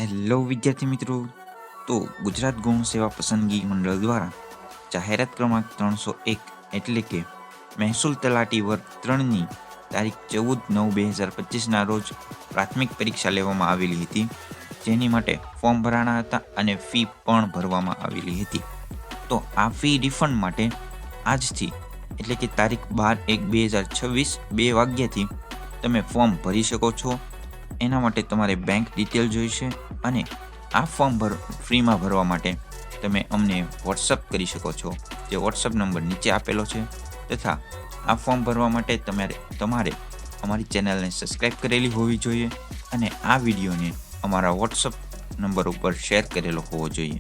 Hello વિદ્યાર્થી મિત્રો, તો ગુજરાત ગૌણ સેવા પસંદગી મંડળ દ્વારા જાહેરાત ક્રમાંક 301 એટલે કે મહેસૂલ તલાટી વર્ગ 3ની તારીખ 14/9/2025ના રોજ પ્રાથમિક પરીક્ષા લેવામાં આવેલી હતી, જેની માટે ફોર્મ ભરાણા હતા અને ફી પણ ભરવામાં આવેલી હતી. તો આ ફી રિફંડ માટે આજથી એટલે કે તારીખ 12/1/2026 2 વાગ્યાથી તમે ફોર્મ ભરી શકો છો. એના માટે તમારે બેંક ડિટેલ જોઈશે અને આ ફોર્મ ફ્રીમાં ભરવા માટે તમે અમને વોટ્સઅપ કરી શકો છો, જે વોટ્સઅપ નંબર નીચે આપેલો છે. તથા આ ફોર્મ ભરવા માટે તમારે અમારી ચેનલને સબસ્ક્રાઈબ કરેલી હોવી જોઈએ અને આ વિડીયોને અમારા વોટ્સઅપ નંબર ઉપર શેર કરેલો હોવો જોઈએ.